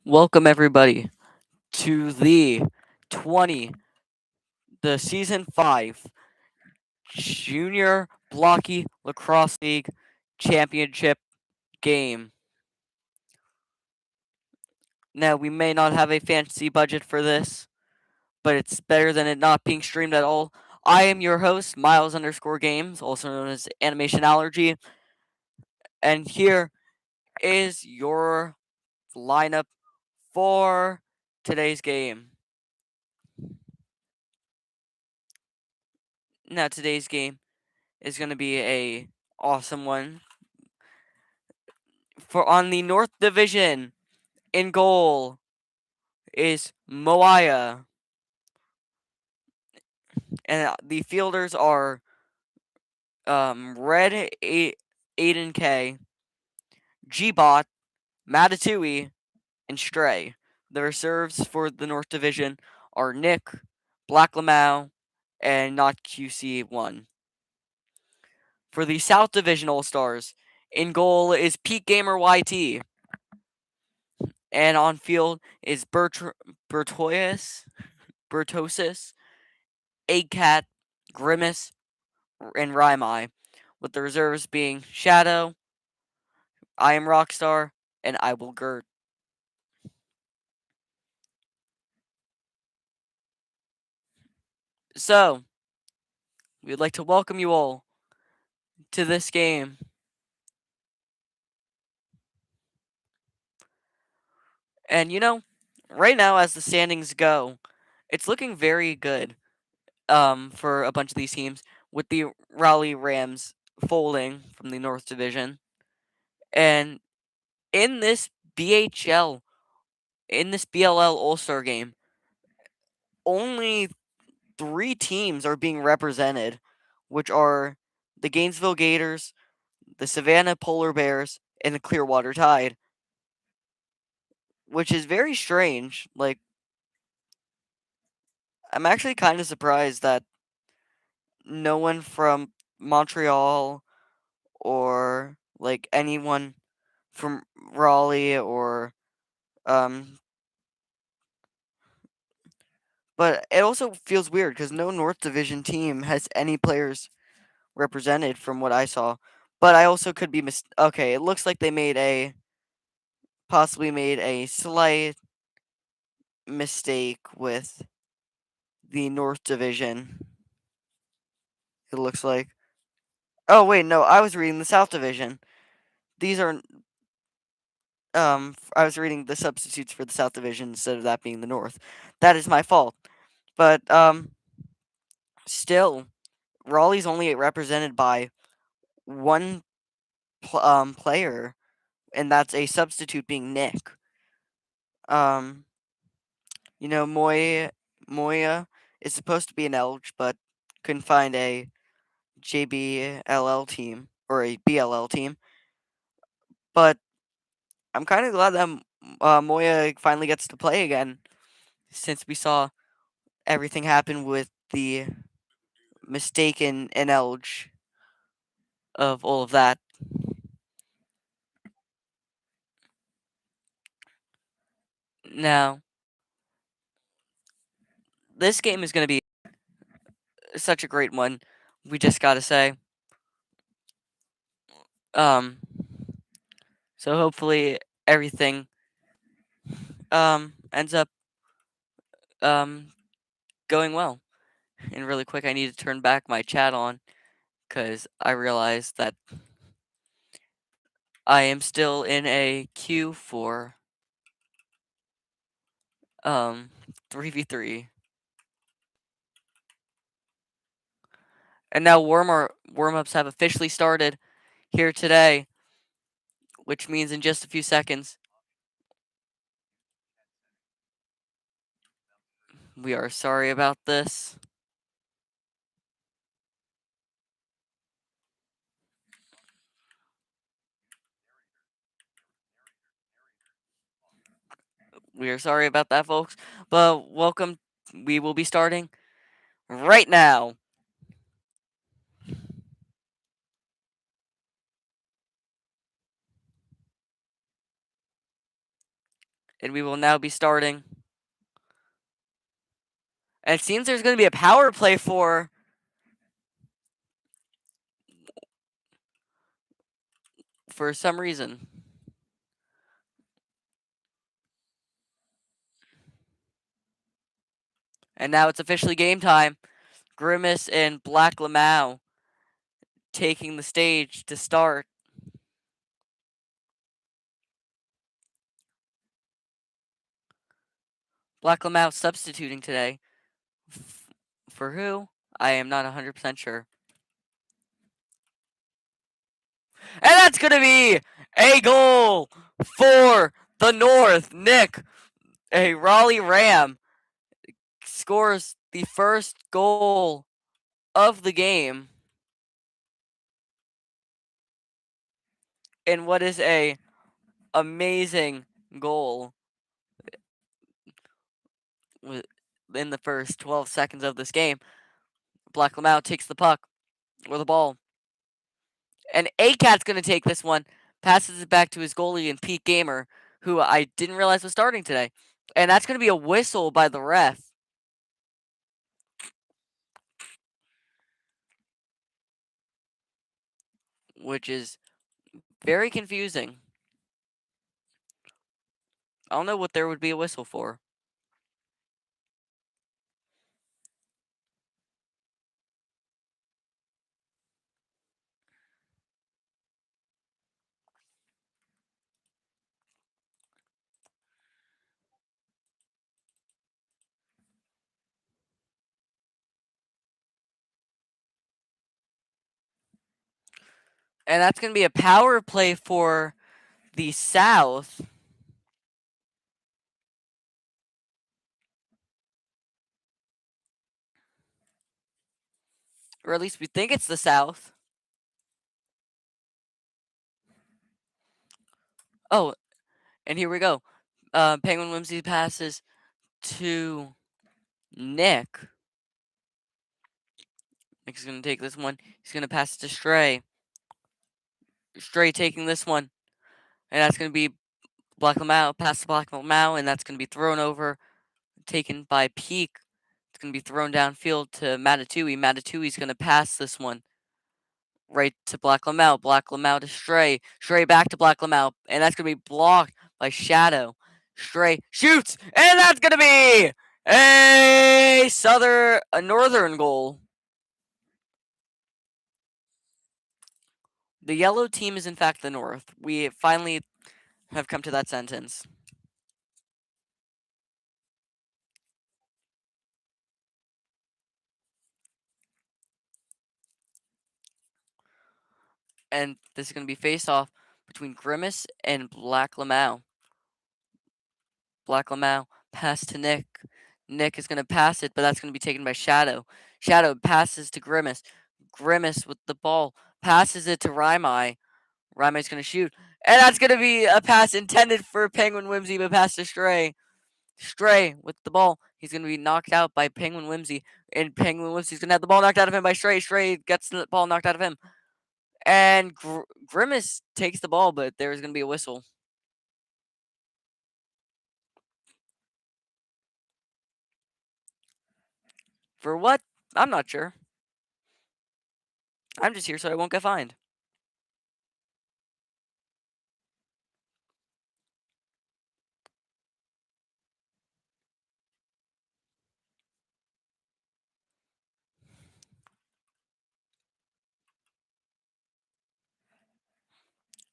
Welcome everybody to the 20 the season 5 Junior Blocky Lacrosse League Championship game. Now we may not have a fancy budget for this, but it's better than it not being streamed at all. I am your host, Miles_Games, also known as Animation Allergy, and here is your lineup for today's game. Now today's game is going to be a awesome one. For on the North Division, in goal is Moaya, and the fielders are Red Aiden K, Gbot, Matatui, and Stray. The reserves for the North Division are Nick, Black Lamau, and Not QC1. For the South Division All Stars, in goal is Peak Gamer YT, and on field is Bertosis, Eggcat, Grimace, and Rhyme, with the reserves being Shadow, I Am Rockstar, and I Will Gert. So, we'd like to welcome you all to this game. And right now as the standings go, it's looking very good for a bunch of these teams, with the Raleigh Rams folding from the North Division. And in this BHL, in this BLL All-Star game, only 3 teams are being represented, which are the Gainesville Gators, the Savannah Polar Bears, and the Clearwater Tide, which is very strange. Like, I'm actually kind of surprised that no one from Montreal or like anyone from Raleigh or um but it also feels weird because no North Division team has any players represented from what I saw. But I also could be okay, it looks like they possibly made a slight mistake with the North Division. It looks like. Oh wait, no, I was reading the South Division. These are I was reading the substitutes for the South Division instead of that being the North. That is my fault. But still, Raleigh's only represented by one player, and that's a substitute being Nick. Um, Moya is supposed to be an Elge, but couldn't find a JBLL team or a BLL team. But I'm kind of glad that Moya finally gets to play again, since we saw everything happen with the mistaken Elge of all of that. Now, this game is going to be such a great one. We just got to say. Um, so hopefully everything ends up um going well. And really quick, I need to turn back my chat on because I realized that I am still in a queue for 3v3. And now warm-ups have officially started here today, which means in just a few seconds we are sorry about this. We are sorry about that, folks. But welcome. We will be starting right now. And we will now be starting. And it seems there's going to be a power play for some reason. And now it's officially game time. Grimace and Black Lamau taking the stage to start. Black Lamau substituting today. For who? I am not 100% sure. And that's going to be a goal for the North. Nick, a Raleigh Ram, scores the first goal of the game in what is a amazing goal in the first 12 seconds of this game. Black Lamau takes the puck or the ball. And A-Cat's going to take this one, passes it back to his goalie and Pete Gamer, who I didn't realize was starting today. And that's going to be a whistle by the ref, which is very confusing. I don't know what there would be a whistle for. And that's going to be a power play for the South. Or at least we think it's the South. Oh, and here we go. Penguin Whimsy passes to Nick. Nick's going to take this one. He's going to pass it to Stray. Stray taking this one. And that's going to be Black Lamau, pass to Black Lamau, and that's going to be thrown over, taken by Peak. It's going to be thrown downfield to Matatui. Matatui's going to pass this one right to Black Lamau. Black Lamau to Stray. Stray back to Black Lamau, and that's going to be blocked by Shadow. Stray shoots, and that's going to be a northern goal. The yellow team is in fact the North. We finally have come to that sentence. And this is going to be face off between Grimace and Black Lamau. Black Lamau pass to Nick. Nick is going to pass it, but that's going to be taken by Shadow. Shadow passes to Grimace. Grimace with the ball passes it to Raimai. Raimai's going to shoot. And that's going to be a pass intended for Penguin Whimsy, but pass to Stray. Stray with the ball. He's going to be knocked out by Penguin Whimsy. And Penguin Whimsy's going to have the ball knocked out of him by Stray. Stray gets the ball knocked out of him. And Grimace takes the ball, but there's going to be a whistle. For what? I'm not sure. I'm just here so I won't get fined.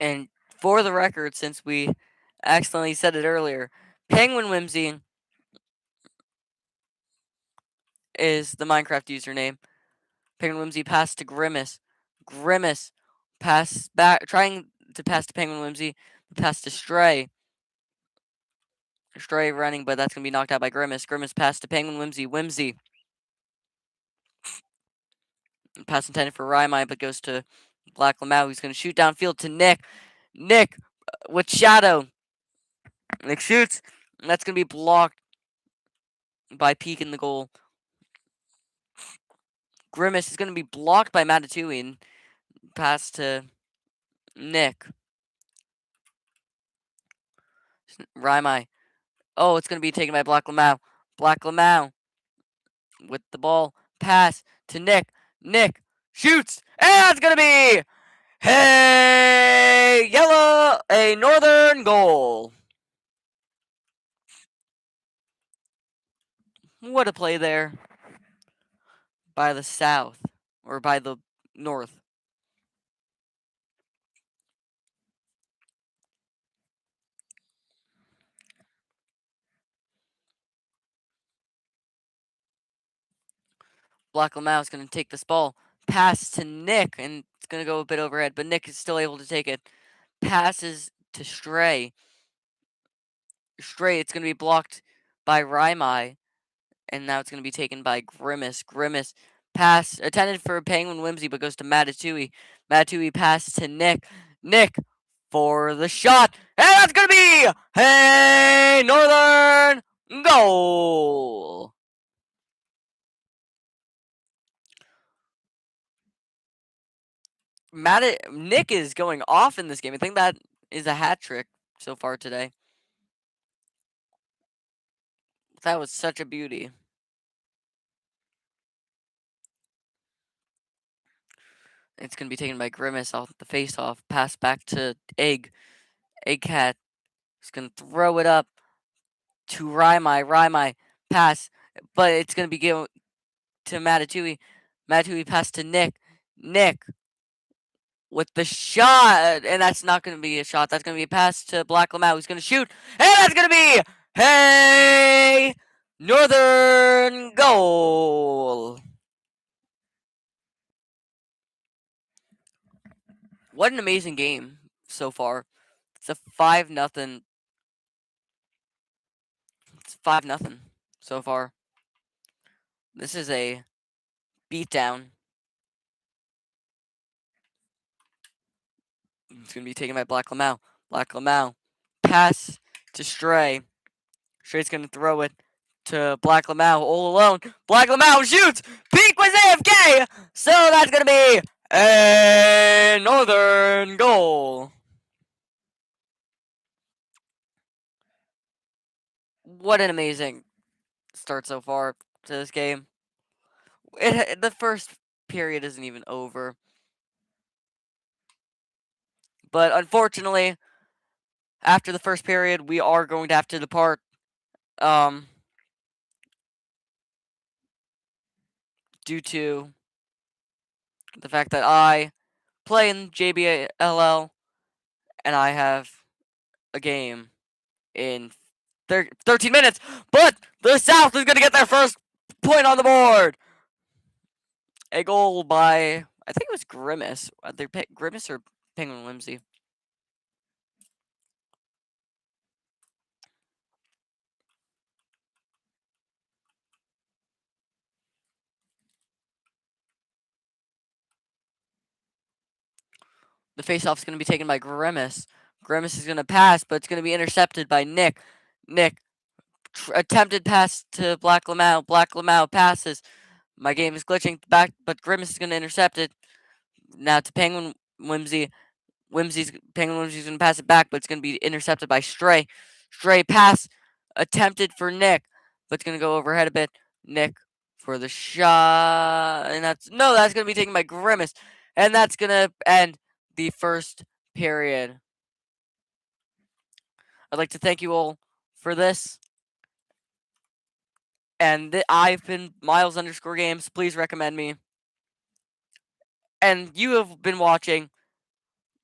And for the record, since we accidentally said it earlier, Penguin Whimsy is the Minecraft username. Penguin Whimsy passed to Grimace. Grimace pass back, trying to pass to Penguin Whimsy, pass to Stray. Stray running, but that's going to be knocked out by Grimace. Grimace pass to Penguin Whimsy. Whimsy. Pass intended for Raimai, but goes to Black Lamau. He's going to shoot downfield to Nick. Nick with Shadow. Nick shoots. And that's going to be blocked by Peak in the goal. Grimace is going to be blocked by Matatui and pass to Nick. Raimai Oh, it's going to be taken by Black Lamau. Black Lamau with the ball. Pass to Nick. Nick shoots. And it's going to be, hey, yellow, a northern goal. What a play there by the south, or by the north. Black Lamau is going to take this ball. Pass to Nick, and it's going to go a bit overhead, but Nick is still able to take it. Passes to Stray. Stray, it's going to be blocked by Raimai, and now it's going to be taken by Grimace. Grimace pass intended for Penguin Whimsy, but goes to Matatui. Matatui pass to Nick. Nick for the shot, and that's going to be, hey, Northern goal. Nick is going off in this game. I think that is a hat trick so far today. That was such a beauty. It's going to be taken by Grimace off the face-off. Pass back to Egg. Egg Cat is going to throw it up to Raimai. Raimai pass, but it's going to be given to Matatui. Matatui pass to Nick. Nick with the shot, and that's not going to be a shot. That's going to be a pass to Black Lamau, who's going to shoot, and that's going to be, hey, Northern goal. What an amazing game so far. It's a 5-0. It's 5-0 so far. This is a beatdown. It's going to be taken by Black Lamau. Black Lamau. Pass to Stray. Stray's going to throw it to Black Lamau all alone. Black Lamau shoots. Peak was AFK. So that's going to be a Northern goal. What an amazing start so far to this game. The first period isn't even over. But unfortunately, after the first period, we are going to have to depart. Due to the fact that I play in Jbll and I have a game in 13 minutes, but the South is going to get their first point on the board. A goal by, I think it was Grimace. Either Grimace or Penguin Whimsy. The faceoff is going to be taken by Grimace. Grimace is going to pass, but it's going to be intercepted by Nick. Nick, attempted pass to Black Lamau. Black Lamau passes. My game is glitching back, but Grimace is going to intercept it. Now to Penguin Whimsy. Penguin Whimsy's going to pass it back, but it's going to be intercepted by Stray. Stray pass attempted for Nick, but it's going to go overhead a bit. Nick for the shot, and that's going to be taken by Grimace, and that's going to end the first period. I'd like to thank you all for this. And I've been Miles_Games. Please recommend me. And you have been watching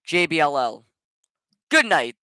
Jbll. Good night.